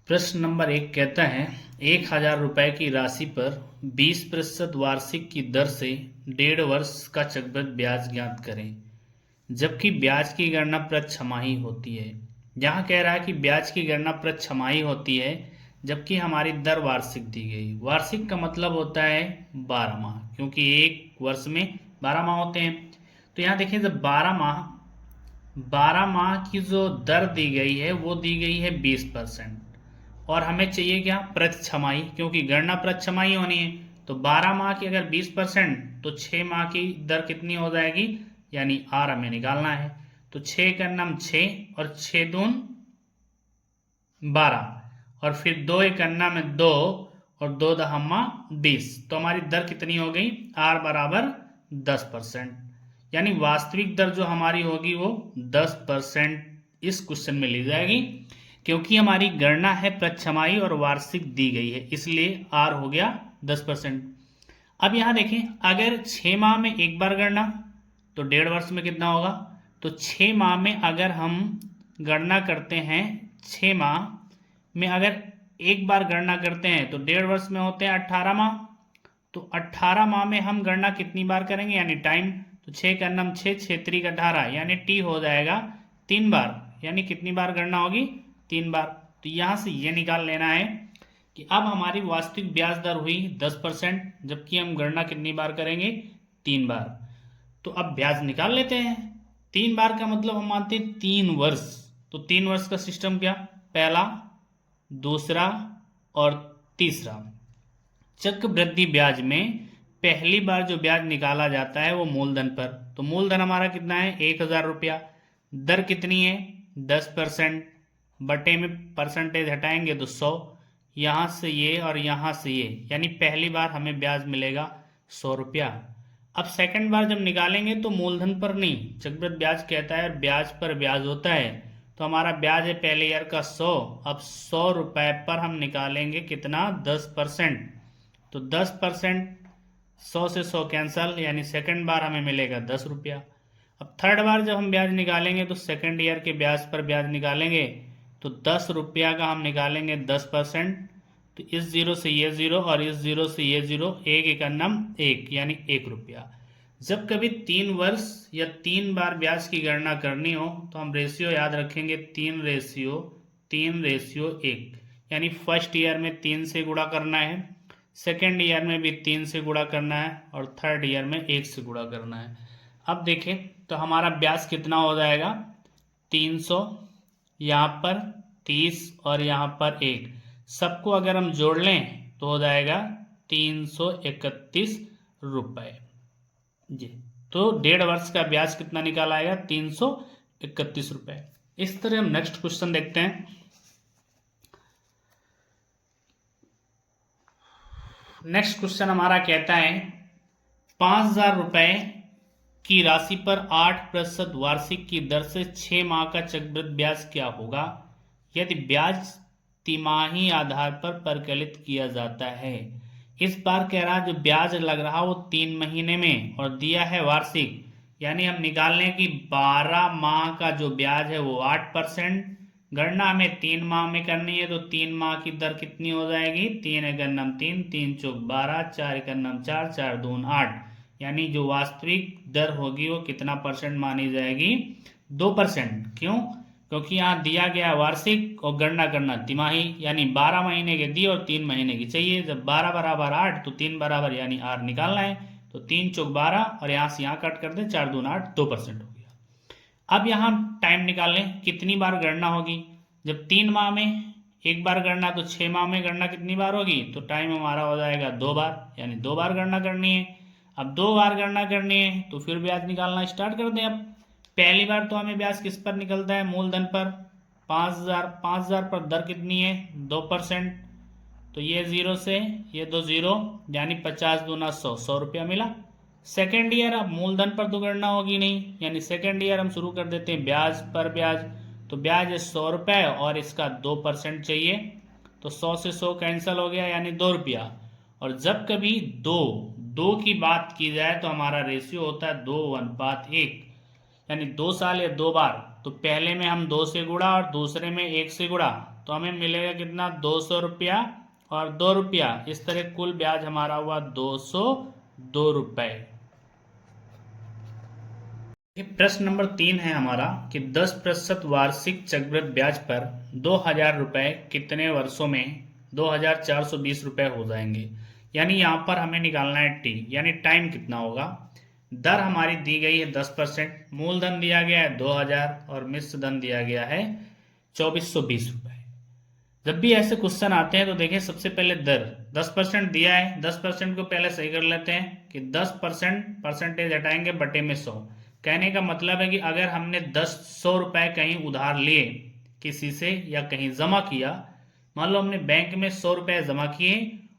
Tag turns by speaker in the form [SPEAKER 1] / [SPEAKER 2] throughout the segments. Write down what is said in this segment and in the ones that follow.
[SPEAKER 1] प्रश्न नंबर 1 कहता है 1,000 रुपए की राशि पर 20% वार्षिक की दर से 1.5 वर्ष का चक्रवृद्धि ब्याज ज्ञात करें, जबकि ब्याज की गणना प्रति छमाही होती है। यहाँ कह रहा है कि ब्याज की गणना प्रति छमाही होती है, जबकि हमारी दर वार्षिक दी गई। वार्षिक का मतलब होता है 12 माह, क्योंकि एक वर्ष में 12 माह होते हैं। तो यहाँ देखिए, जब 12 माह की जो दर दी गई है वो दी गई है 20%, और हमें चाहिए क्या, प्रति छमाही, क्योंकि गणना प्रति छमाही होनी है। तो 12 माह की अगर 20% तो 6 माह की दर कितनी हो जाएगी, यानी आर हमें निकालना है। तो 6 का नाम 6 और 6 दून 12, और फिर 2 एक अन्ना में 2 और 2 दहम्मा 20। तो हमारी दर कितनी हो गई, आर बराबर 10%, यानी वास्तविक दर जो हमारी होगी वो 10% इस क्वेश्चन में ली जाएगी, क्योंकि हमारी गणना है प्रति छमाही और वार्षिक दी गई है, इसलिए आर हो गया 10%। अब यहां देखें, अगर 6 माह में एक बार गणना तो 1.5 वर्ष में कितना होगा। तो 6 माह में अगर हम गणना करते हैं, 6 माह में अगर एक बार गणना करते हैं तो 1.5 वर्ष में होते हैं 18 माह। तो 18 माह में हम गणना कितनी बार करेंगे, यानी टाइम। तो 6 का नम 6, 6 3 18, यानी टी हो जाएगा 3 बार, यानी कितनी बार गणना होगी, 3 बार। तो यहां से ये निकाल लेना है कि अब हमारी वास्तविक ब्याज दर हुई 10%, जबकि हम गणना कितनी बार करेंगे, 3 बार। तो अब ब्याज निकाल लेते हैं। 3 बार का मतलब हम मानते हैं 3 वर्ष। तो 3 वर्ष का सिस्टम क्या, पहला, दूसरा और तीसरा। चक्रवृद्धि ब्याज में पहली बार जो ब्याज निकाला जाता है वो मूलधन पर। तो मूलधन हमारा कितना है, 1,000 रुपया। दर कितनी है, 10%, बटे में परसेंटेज हटाएंगे तो 100, यहां से ये और यहां से ये, यानी पहली बार हमें ब्याज मिलेगा 100 रुपया। अब सेकंड बार जब निकालेंगे तो मूलधन पर नहीं, चक्रवृद्धि ब्याज कहता है ब्याज पर ब्याज होता है। तो हमारा ब्याज है पहले ईयर का 100, अब 100 रुपए पर हम निकालेंगे कितना, 10%। तो 10%, 100 से 100 कैंसल, यानी सेकंड बार हमें मिलेगा 10 रुपया। अब थर्ड बार जब हम ब्याज निकालेंगे तो सेकंड ईयर के ब्याज पर ब्याज निकालेंगे, तो 10 रुपया का हम निकालेंगे 10%। तो इस जीरो से ये जीरो और इस जीरो से ये जीरो, एक एक अन्नम एक, यानी 1 रुपया। जब कभी 3 वर्ष या 3 बार ब्याज की गणना करनी हो तो हम रेशियो याद रखेंगे, 3:1, यानी फर्स्ट ईयर में 3 से गुणा करना है, सेकेंड ईयर में भी 3 से गुणा करना है, और थर्ड ईयर में 1 से गुणा करना है। अब देखें तो हमारा ब्याज कितना हो जाएगा, 300, यहाँ पर 30 और यहाँ पर 1, सबको अगर हम जोड़ लें तो हो जाएगा 331 रुपए जी। तो 1.5 वर्ष का ब्याज कितना निकाला आएगा, 331 रुपए। इस तरह हम नेक्स्ट क्वेश्चन देखते हैं। नेक्स्ट क्वेश्चन हमारा कहता है 5,000 रुपए की राशि पर 8% वार्षिक की दर से 6 माह का चक्रवृद्धि ब्याज क्या होगा यदि ब्याज तिमाही आधार पर परिकलित किया जाता है। इस बार कह रहा जो ब्याज लग रहा वो 3 महीने में और दिया है वार्षिक, यानी हम निकाल लें कि 12 माह का जो ब्याज है वो 8%। गणना हमें 3 माह में करनी है, तो 3 माह की दर कितनी हो जाएगी, 3 एकम 3, 3 चौक 12, 4 एकम 4, 4 दून 8, यानी जो वास्तविक दर होगी वो कितना परसेंट मानी जाएगी, 2%। क्यों, क्योंकि यहाँ दिया गया वार्षिक और गणना करना तिमाही, यानी 12 महीने के दी और 3 महीने की चाहिए। जब 12 बराबर 8 तो 3 बराबर, यानी आर निकालना है। तो 3 चौक 12 और यहाँ से यहाँ कट कर दे, 4 दून 8, 2% हो गया। अब यहाँ टाइम निकाल लें कितनी बार गणना होगी। जब 3 माह में एक बार गणना, तो 6 माह में गणना कितनी बार होगी, तो टाइम हमारा हो जाएगा 2 बार, यानी 2 बार गणना करनी है। अब 2 बार गणना करनी है तो फिर ब्याज निकालना स्टार्ट कर दें। अब पहली बार तो हमें ब्याज किस पर निकलता है, मूलधन पर। 5,000 पर दर कितनी है, 2%। तो ये जीरो से ये 2 जीरो, यानी 50 दूना 100, 100 रुपया मिला। सेकेंड ईयर अब मूलधन पर तो गणना होगी नहीं, यानी सेकेंड ईयर हम शुरू कर देते हैं ब्याज पर ब्याज। तो ब्याज है 100 रुपये और इसका 2% चाहिए, तो 100 से 100 कैंसिल हो गया, यानी 2 रुपया। और जब कभी दो की बात की जाए तो हमारा रेशियो होता है 2:1, यानी 2 साल या 2 बार। तो पहले में हम 2 से गुणा और दूसरे में 1 से गुणा, तो हमें मिलेगा कितना 200 रुपया और 2 रुपया, इस तरह कुल ब्याज हमारा हुआ 202 रुपए। प्रश्न नंबर 3 है हमारा कि 10% वार्षिक चक्रवृद्धि ब्याज पर 2000 रुपए कितने वर्षों में 2420 रुपए हो जाएंगे। यानी यहाँ पर हमें निकालना है टी, यानी टाइम कितना होगा। दर हमारी दी गई है 10%, मूलधन दिया गया है 2000 और मिश्र धन दिया गया है 2420 रुपए। जब भी ऐसे क्वेश्चन आते हैं तो देखें, सबसे पहले दर 10% दिया है, 10% को पहले सही कर लेते हैं कि 10% परसेंटेज हटाएंगे बटे में 100। कहने का मतलब है कि अगर हमने 100 रुपए कहीं उधार लिए किसी से या कहीं जमा किया, मान लो हमने बैंक में 100 रुपए जमा किए,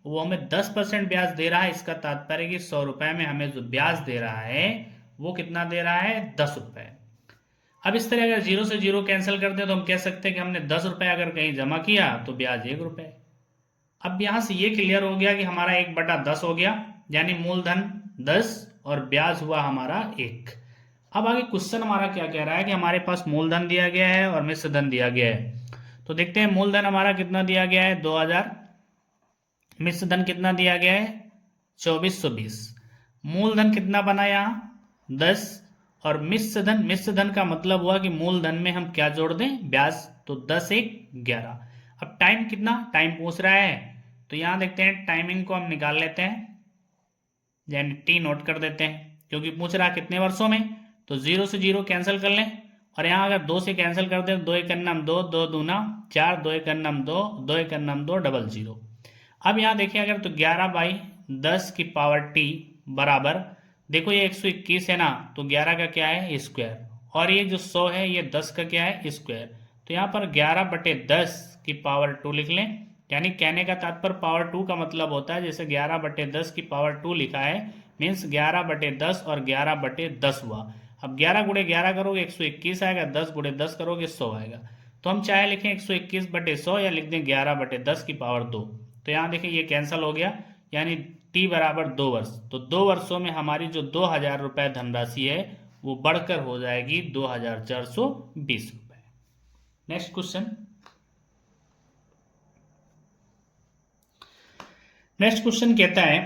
[SPEAKER 1] वो हमें 10% ब्याज दे रहा है, इसका तात्पर्य कि 100 रुपए में हमें जो ब्याज दे रहा है वो कितना दे रहा है 10 रुपए। अब इस तरह अगर 0 से 0 कैंसिल कर दे तो हम कह सकते हैं कि हमने 10 रुपए अगर कहीं जमा किया तो ब्याज 1 रुपए। अब यहां से ये क्लियर हो गया कि हमारा 1/10 हो गया, यानी मूलधन 10 और ब्याज हुआ हमारा 1। अब आगे क्वेश्चन हमारा क्या कह रहा है कि हमारे पास मूलधन दिया गया है और मिश्र धन दिया गया है। तो देखते हैं मूलधन हमारा कितना दिया गया है 2000, मिश्र धन कितना दिया गया है 2420। मूलधन कितना बना यहाँ 10 और मिश्र धन का मतलब हुआ कि मूलधन में हम क्या जोड़ दें ब्याज, तो 10 1 11। अब टाइम कितना, टाइम पूछ रहा है तो यहां देखते हैं टाइमिंग को हम निकाल लेते हैं, यानी टी नोट कर देते हैं क्योंकि पूछ रहा है कितने वर्षों में। तो 0 से 0 कैंसिल कर लें और यहाँ अगर 2 से कैंसिल कर दें, 2 एक अन्नम 2, 2 दूना 4, 2 एक अन्नम 2, 2 एक अन्नम 2, डबल 0। अब यहाँ देखिए अगर तो 11/10 की पावर टी बराबर, देखो ये 121 है ना, तो 11 का क्या है स्क्वायर, और ये जो 100 है ये 10 का क्या है स्क्वायर। तो यहाँ पर 11/10 की पावर 2 लिख लें, यानी कहने का तात्पर्य पावर 2 का मतलब होता है जैसे 11/10 की पावर 2 लिखा है, मीन्स 11/10 और 11/10 हुआ। अब 11 गुणे 11 करोगे 121 आएगा, 10 गुणे 10 करोगे 100 आएगा। तो हम चाहे लिखें 121/100 या लिख दें 11/10 की पावर 2। तो यहाँ देखिए ये कैंसिल हो गया, यानी टी बराबर 2 वर्ष। तो 2 वर्षों में हमारी जो 2000 रुपए धनराशि है वो बढ़कर हो जाएगी 2420 रुपए। नेक्स्ट क्वेश्चन, नेक्स्ट क्वेश्चन कहता है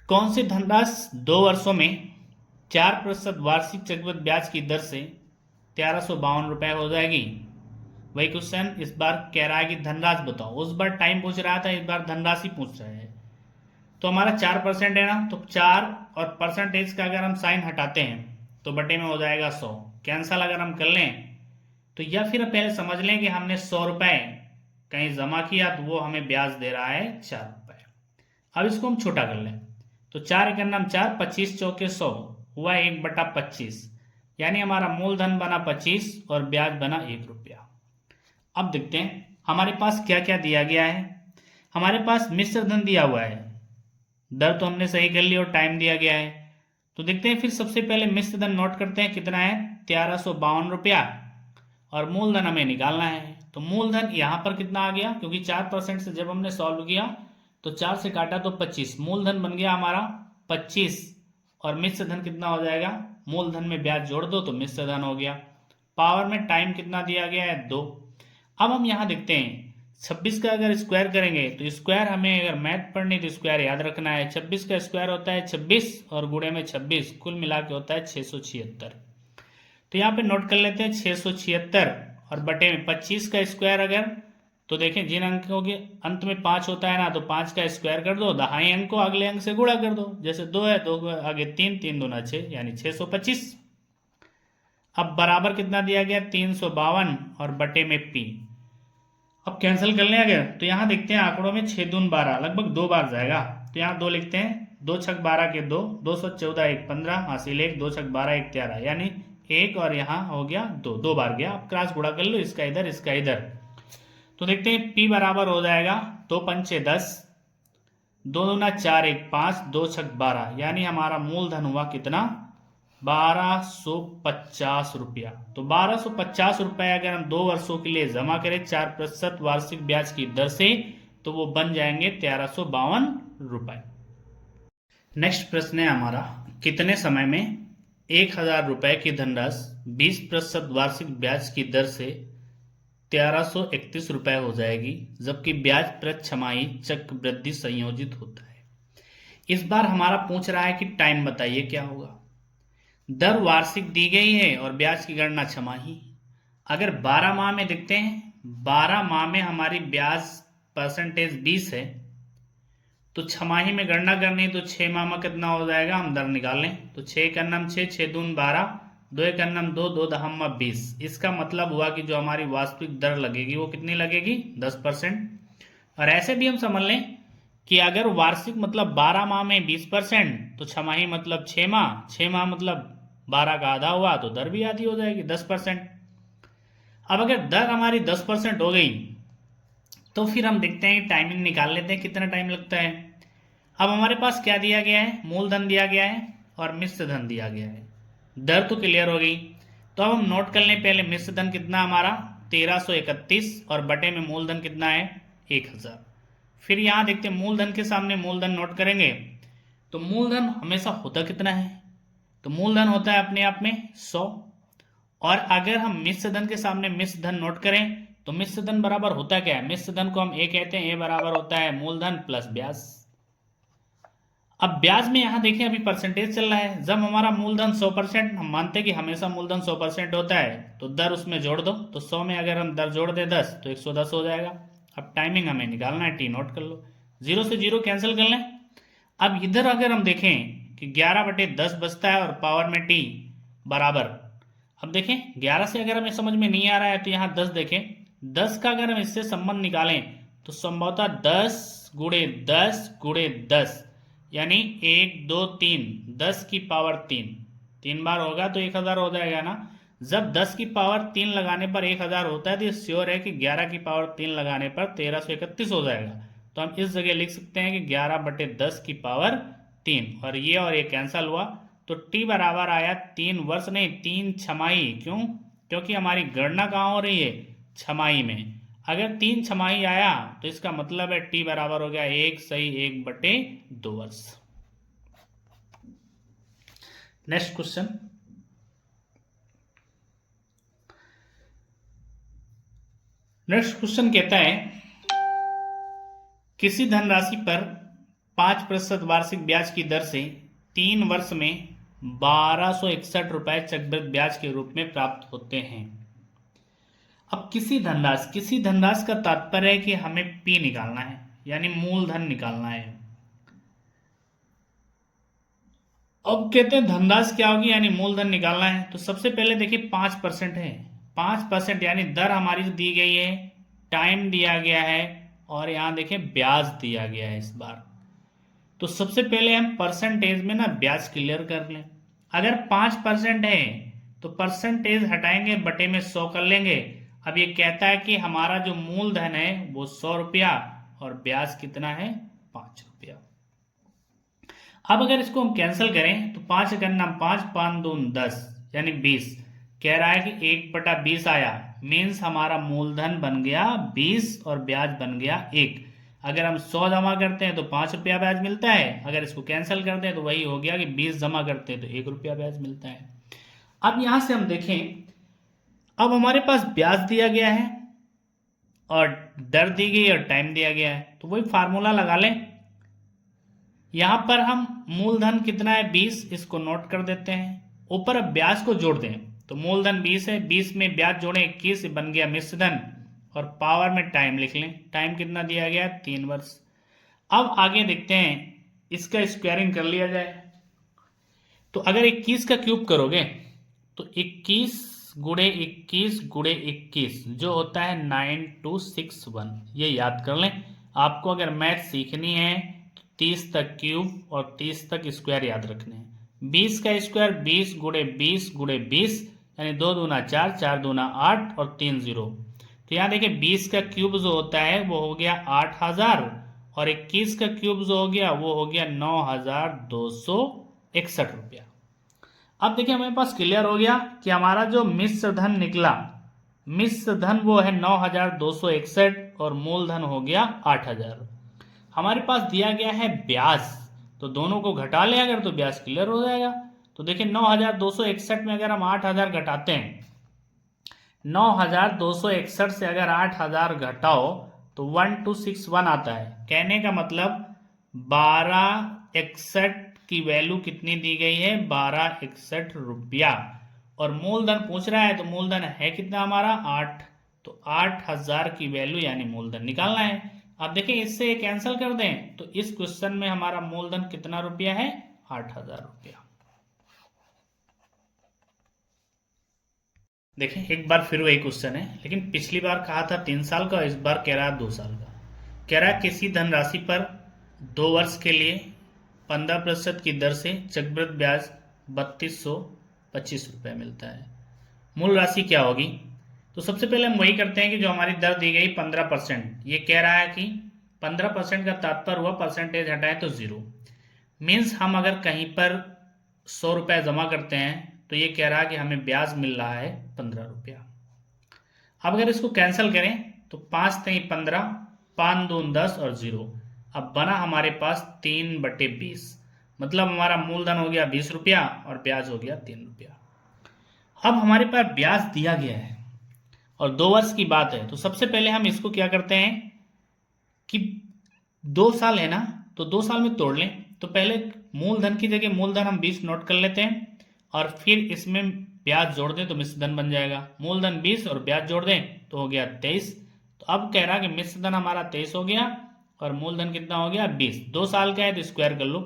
[SPEAKER 1] कौन सी धनराशि 2 वर्षों में 4% वार्षिक चक्रवृद्धि ब्याज की दर से 1352 रुपए हो जाएगी। वही क्वेश्चन इस बार कह रहा है कि धनराशि बताओ। उस बार टाइम पूछ रहा था, इस बार धनराशि पूछ रहा है। तो हमारा 4% है ना, तो 4 और परसेंटेज का अगर हम साइन हटाते हैं तो बटे में हो जाएगा 100। कैंसल अगर हम कर लें तो, या फिर पहले समझ लें कि हमने 100 रुपए कहीं जमा किया तो वो हमें ब्याज दे रहा है 4 रुपए। अब इसको हम छोटा कर लें तो 4 एक नाम 4, 25 चौके 100 हुआ 1/25, यानी हमारा मूलधन बना 25 और ब्याज बना 1 रुपया। अब देखते हैं हमारे पास क्या क्या दिया गया है। हमारे पास मिश्र धन दिया हुआ है, दर तो हमने सही कर ली और टाइम दिया गया है। तो देखते हैं फिर सबसे पहले मिश्र धन नोट करते हैं कितना है 1352 रुपया, और मूलधन हमें निकालना है। तो मूलधन यहाँ पर कितना आ गया, क्योंकि 4% से जब हमने सॉल्व किया तो 4 से काटा तो 25, मूलधन बन गया हमारा 25 और मिश्र धन कितना हो जाएगा, मूलधन में ब्याज जोड़ दो तो मिश्र धन हो गया। पावर में टाइम कितना दिया गया है 2। अब हम यहाँ देखते हैं 26 का अगर स्क्वायर करेंगे तो स्क्वायर हमें अगर मैथ पढ़नी तो स्क्वायर याद रखना है। 26 का स्क्वायर होता है 26 और गुणे में 26 कुल मिला के होता है 676। तो यहाँ पे नोट कर लेते हैं 676 और बटे में 25 का स्क्वायर अगर, तो देखें जिन अंकों के अंत में 5 होता है ना, तो 5 का स्क्वायर कर दो, दहाई अंक को अगले अंक से गुणा कर दो, जैसे 2 है 2 आगे 3, 3 दूना 6 यानी 625। अब बराबर कितना दिया गया 352 और बटे में पी। अब कैंसिल कर लें अगर तो यहाँ देखते हैं आंकड़ों में 6 दून 12 लगभग 2 बार जाएगा, तो यहाँ 2 लिखते हैं, 2 छक 12 के 2, 214 1 15 हासिल 1, 2 छक 12 1 13, यानी 1 और यहाँ हो गया 2, 2 बार गया। अब क्रॉस गुणा कर लो, इसका इधर इसका इधर, तो देखते हैं P बराबर हो जाएगा 2 पंचे 10, 2 दूना 4 1 5, 2 छक 12, यानी हमारा मूलधन हुआ कितना 1250 रुपया। तो 1250 रुपए अगर हम 2 वर्षों के लिए जमा करें 4% वार्षिक ब्याज की दर से तो वो बन जाएंगे 1352 रुपए। नेक्स्ट प्रश्न है हमारा कितने समय में 1000 रुपए की धनराशि 20% वार्षिक ब्याज की दर से 1331 रुपए हो जाएगी, जबकि ब्याज प्रति छमाही चक्रवृद्धि संयोजित होता है। इस बार हमारा पूछ रहा है कि टाइम बताइए क्या होगा। दर वार्षिक दी गई है और ब्याज की गणना छमाही। अगर 12 माह में देखते हैं, 12 माह में हमारी ब्याज परसेंटेज 20 है, तो छमाही में गणना करनी है, तो 6 माह में कितना हो जाएगा, हम दर निकाल लें। तो 6 का नाम 6, 6 दून 12, 2 का नाम 2, 2 दहम्मा 20। इसका मतलब हुआ कि जो हमारी वास्तविक दर लगेगी वो कितनी लगेगी, 10%। और ऐसे भी हम समझ लें कि अगर वार्षिक मतलब 12 माह में 20%, तो छमाही मतलब 6 माह, 6 माह मतलब 12 का आधा हुआ, तो दर भी आधी हो जाएगी, 10%। अब अगर दर हमारी 10% हो गई, तो फिर हम देखते हैं टाइमिंग निकाल लेते हैं कितना टाइम लगता है। अब हमारे पास क्या दिया गया है, मूलधन दिया गया है और मिश्र धन दिया गया है। दर तो क्लियर हो गई, तो अब हम नोट कर लें पहले मिश्र धन कितना हमारा 1331 और बटे में मूलधन कितना है 1000। फिर यहां देखते हैं मूलधन के सामने मूलधन नोट करेंगे, तो मूलधन हमेशा होता कितना है, तो मूलधन होता है अपने आप में 100। और अगर हम मिश्र धन के सामने मिश्र धन नोट करें, तो मिश्र धन बराबर होता क्या है, मिश्र धन को हम ए कहते हैं, ए बराबर होता है मूलधन प्लस ब्याज। अब ब्याज में यहां देखें अभी परसेंटेज चल रहा है, जब हमारा मूलधन 100%, हम मानते हैं कि हमेशा मूलधन 100% होता है, तो दर उसमें जोड़ दो, तो 100 में अगर हम दर जोड़ दे 10, तो 110 हो जाएगा। अब टाइमिंग हमें निकालना है, टी नोट कर लो, 0 से 0 कैंसिल कर लें। अब इधर अगर हम देखें कि 11/10 बचता है और पावर में टी बराबर, अब देखें 11 से अगर हमें समझ में नहीं आ रहा है, तो यहाँ 10 देखें, 10 का अगर हम इससे संबंध निकालें, तो संभवतः 10 गुणे 10 गुणे 10, यानी 1 2 3, 10 की पावर 3 बार होगा तो 1000 हो जाएगा ना। जब 10 की पावर 3 लगाने पर 1000 होता है, तो ये श्योर है कि 11 की पावर 3 लगाने पर 1331 हो जाएगा। तो हम इस जगह लिख सकते हैं कि 11/10 की पावर 3, और ये कैंसल हुआ, तो टी बराबर आया 3 वर्ष नहीं 3 छमाही। क्यों, क्योंकि हमारी गणना कहाँ हो रही है, छमाही में। अगर 3 छमाही आया, तो इसका मतलब है टी बराबर हो गया 1 सही 1/2 वर्ष। नेक्स्ट क्वेश्चन, कहता है किसी धनराशि पर 5% वार्षिक ब्याज की दर से 3 वर्ष में 1261 रुपए चक्रवृद्धि ब्याज के रूप में प्राप्त होते हैं। अब किसी धनराशि का तात्पर्य है कि हमें पी निकालना है, यानी मूलधन निकालना है। अब कहते हैं धनराशि क्या होगी, यानी मूलधन निकालना है। तो सबसे पहले देखिए 5% है, 5% यानी दर हमारी दी गई है, टाइम दिया गया है, और यहां देखिए ब्याज दिया गया है इस बार। तो सबसे पहले हम परसेंटेज में ना ब्याज क्लियर कर लें। अगर 5% है, तो परसेंटेज हटाएंगे, बटे में 100 कर लेंगे। अब ये कहता है कि हमारा जो मूलधन है वो 100 रुपया और ब्याज कितना है 5 रुपया। अब अगर इसको हम कैंसिल करें, तो 5 करना 5, 5 दून 10, यानी 20। कह रहा है कि 1/20 आया, मीन्स हमारा मूलधन बन गया 20 और ब्याज बन गया 1। अगर हम 100 जमा करते हैं तो 5 रुपया ब्याज मिलता है, अगर इसको कैंसिल करते हैं तो वही हो गया कि 20 जमा करते हैं तो 1 रुपया ब्याज मिलता है। अब यहां से हम देखें, अब हमारे पास ब्याज दिया गया है और दर दी गई और टाइम दिया गया है, तो वही फार्मूला लगा लें। यहां पर हम मूलधन कितना है 20, इसको नोट कर देते हैं। ऊपर अब ब्याज को जोड़ दें, तो मूलधन 20 है, 20 में ब्याज जोड़े 21, बन गया मिश्र धन, और पावर में टाइम लिख लें। टाइम कितना दिया गया है 3 वर्ष। अब आगे देखते हैं, इसका स्क्वायरिंग कर लिया जाए। तो अगर 21 का क्यूब करोगे, तो 21 गुणे 21 गुणे 21 जो होता है 9261। ये याद कर लें। आपको अगर मैथ सीखनी है तो 30 तक क्यूब और 30 तक स्क्वायर याद रखने हैं। 20 का स्क्वायर 20 गुणे 20 गुणे 20, यानी 2 दूना 4, 4 दूना 8 और 3 0। तो यहाँ देखिए 20 का क्यूब जो होता है वो हो गया 8000, और 21 का क्यूब जो हो गया वो हो गया 9261 रुपया। अब देखिए हमारे पास क्लियर हो गया कि हमारा जो मिश्र धन निकला, मिश्र धन वो है 9261 और मूलधन हो गया 8000। हमारे पास दिया गया है ब्याज, तो दोनों को घटा ले अगर, तो ब्याज क्लियर हो जाएगा। तो देखिए 9261 में अगर हम 8000 घटाते हैं, 9,261 से अगर 8,000 घटाओ तो 1261 आता है। कहने का मतलब 1261 की वैल्यू कितनी दी गई है, 1261 रुपया। और मूलधन पूछ रहा है तो मूलधन है कितना हमारा 8, तो 8,000 की वैल्यू यानी मूलधन निकालना है। अब देखें इससे कैंसिल कर दें तो इस क्वेश्चन में हमारा मूलधन कितना रुपया है, 8,000 रुपया। देखें एक बार फिर वही क्वेश्चन है, लेकिन पिछली बार कहा था 3 साल का, इस बार कह रहा है 2 साल का। कह रहा है किसी धनराशि पर 2 वर्ष के लिए 15% की दर से चक्रवृद्धि ब्याज 3225 रुपये मिलता है। मूल राशि क्या होगी? तो सबसे पहले हम वही करते हैं कि जो हमारी दर दी गई 15%, ये कह रहा है कि 15% का तात्पर्य हुआ परसेंटेज हटाए तो 0। मीन्स हम अगर कहीं पर 100 रुपये जमा करते हैं तो ये कह रहा है कि हमें ब्याज मिल रहा है 15 रुपया। अब अगर इसको कैंसिल करें तो 5 3 15, 5 2 10 और 0। अब बना हमारे पास 3/20, मतलब हमारा मूलधन हो गया 20 रुपया और ब्याज हो गया 3 रुपया। अब हमारे पास ब्याज दिया गया है और 2 वर्ष की बात है, तो सबसे पहले हम इसको क्या करते हैं कि 2 साल है ना, तो 2 साल में तोड़ लें। तो पहले मूलधन की जगह मूलधन हम 20 नोट कर लेते हैं और फिर इसमें ब्याज जोड़ दें तो मिश्र धन बन जाएगा। मूलधन 20 और ब्याज जोड़ दें तो हो गया 23। तो अब कह रहा है कि मिश्र धन हमारा 23 हो गया और मूलधन कितना हो गया 20। 2 साल का है तो स्क्वायर कर लो।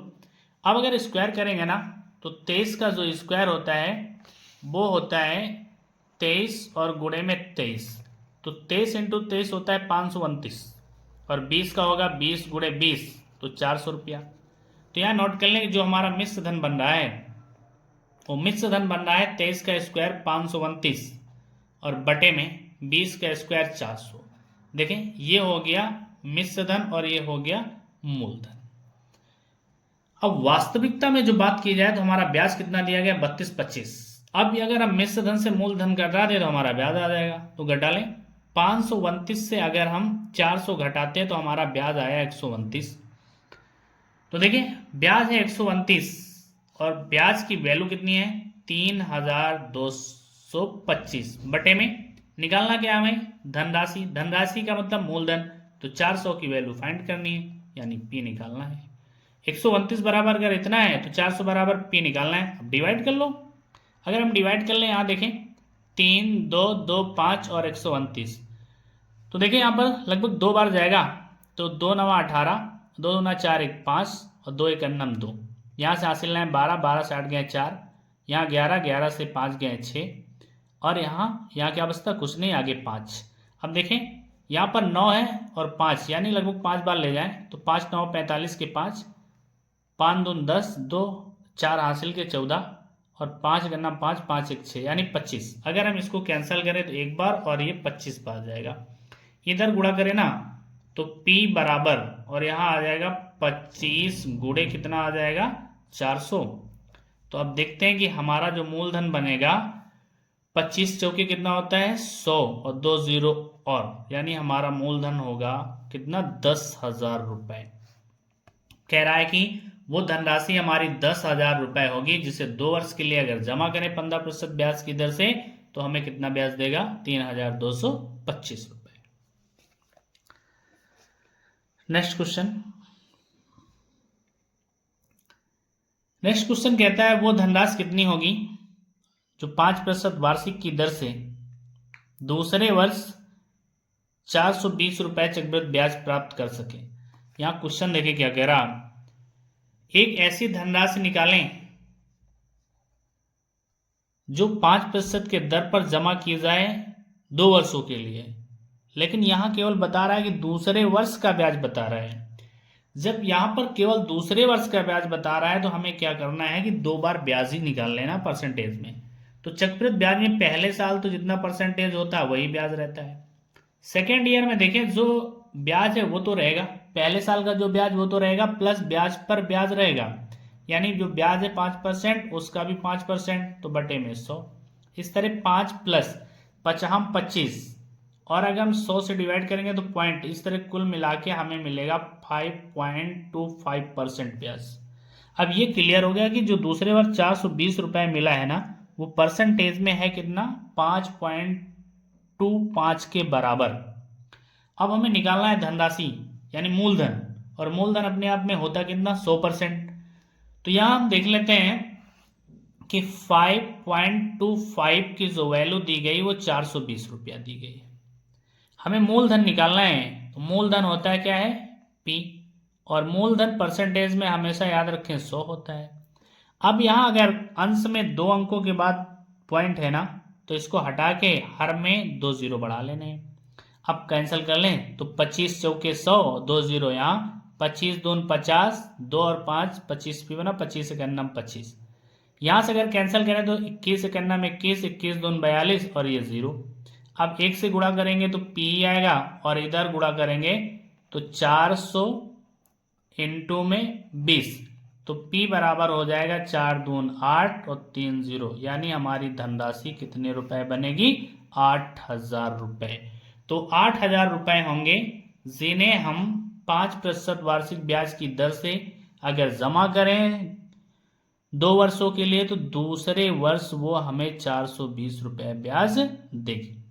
[SPEAKER 1] अब अगर स्क्वायर करेंगे ना तो 23 का जो स्क्वायर होता है वो होता है 23 और गुणे में 23, तो 23 इंटू 23 होता है 529 और 20 का होगा 20 गुणे 20 तो 400 रुपया। तो यहाँ नोट कर लें जो हमारा मिश्र धन बन रहा है वो मिश्र धन बन रहा है 23 का स्क्वायर 529 और बटे में 20 का स्क्वायर 400। देखें ये हो गया मिश्र धन और ये हो गया मूलधन। अब वास्तविकता में जो बात की जाए तो हमारा ब्याज कितना दिया गया 3225। अब अगर हम मिश्र धन से मूलधन घटा दें तो हमारा ब्याज आ जाएगा, तो घटा लें। 529 से अगर हम 400 घटाते हैं तो हमारा ब्याज आया 129। तो देखिए ब्याज है 129 और ब्याज की वैल्यू कितनी है 3,225 बटे में निकालना क्या हमें धनराशि, धनराशि का मतलब मूलधन, तो 400 की वैल्यू फाइंड करनी है यानी पी निकालना है। 129 बराबर अगर इतना है तो 400 बराबर पी निकालना है। अब डिवाइड कर लो। अगर हम डिवाइड कर लें यहाँ देखें 3 2 2 5 और 129, तो देखिए यहाँ पर लगभग 2 बार जाएगा, तो 2 9 18, 2 दूना 4 1 5 और 2 1 9 2। यहाँ से हासिल लाए 12, 12 से 8 गए 4, यहाँ 11, 11 से 5 गए 6 और यहाँ क्या बचता कुछ नहीं, आगे 5। अब देखें यहाँ पर 9 है और 5 यानी लगभग 5 बार ले जाएं तो 5 9 45 के 5, 5 2 10, 2 4 हासिल के 14 और 5 गन्ना 5 5 1 6 यानी 25। अगर हम इसको कैंसिल करें तो एक बार और ये 25 बार जाएगा। इधर गुणा करें ना तो P बराबर और यहाँ आ जाएगा 25 गुणे कितना आ जाएगा 400। तो अब देखते हैं कि हमारा जो मूलधन बनेगा 25 चौके कितना होता है 100 और 2 0 और यानी हमारा मूलधन होगा कितना 10,000 रुपए। कह रहा है कि वो धनराशि हमारी 10,000 रुपए होगी जिसे 2 वर्ष के लिए अगर जमा करें 15% ब्याज की दर से तो हमें कितना ब्याज देगा 3,225 रुपए। नेक्स्ट क्वेश्चन कहता है वो धनराशि कितनी होगी जो 5% वार्षिक की दर से दूसरे वर्ष 420 रुपए चक्रवृद्धि ब्याज प्राप्त कर सके। यहां क्वेश्चन देखिए क्या कह रहा, एक ऐसी धनराशि निकालें जो 5% के दर पर जमा की जाए 2 वर्षों के लिए, लेकिन यहां केवल बता रहा है कि दूसरे वर्ष का ब्याज बता रहा है। जब यहां पर केवल दूसरे वर्ष का ब्याज बता रहा है तो हमें क्या करना है कि 2 बार ब्याज ही निकाल लेना परसेंटेज में। तो चक्रवृद्धि ब्याज में पहले साल तो जितना परसेंटेज होता है वही ब्याज रहता है। सेकेंड ईयर में देखें जो ब्याज है वो तो रहेगा, पहले साल का जो ब्याज वो तो रहेगा प्लस ब्याज पर ब्याज रहेगा, यानी जो ब्याज है 5% उसका भी 5% तो बटे में 100। इस तरह 5 प्लस 25 और अगर हम 100 से डिवाइड करेंगे तो पॉइंट, इस तरह कुल मिला के हमें मिलेगा 5.25% ब्याज। अब ये क्लियर हो गया कि जो दूसरे वर्ष 420 रुपए मिला है ना वो परसेंटेज में है कितना 5.25 0.25 के बराबर। अब हमें निकालना है धनराशि यानी मूलधन, और मूलधन अपने आप में होता कितना 100%। तो यहां हम देख लेते हैं कि 5.25 की जो वैल्यू दी गई वो 420 रुपया दी गई। हमें मूलधन निकालना है, तो मूलधन होता है क्या है P, और मूलधन परसेंटेज में हमेशा याद रखें 100 होता है। अब यहां अगर अंश में 2 अंकों के बाद पॉइंट है ना, तो इसको हटा के हर में 2 जीरो बढ़ा लेने हैं। अब कैंसिल कर लें तो 25 चौके 100, 2 जीरो यहाँ, 25 दून 50, 2 और 5 25 भी बना, 25 से करना 25। यहां से अगर कैंसिल करें तो 21 से करना में 21, 21 दून 42 और ये 0। अब 1 से गुणा करेंगे तो P आएगा, और इधर गुणा करेंगे तो 400 इंटू में 20, तो P बराबर हो जाएगा 4 दून 8 और 3 0, यानी हमारी धनराशि कितने रुपए बनेगी 8,000 रुपए। तो 8,000 रुपए होंगे जिन्हें हम 5% वार्षिक ब्याज की दर से अगर जमा करें 2 वर्षों के लिए, तो दूसरे वर्ष वो हमें 420 रुपए ब्याज देगी।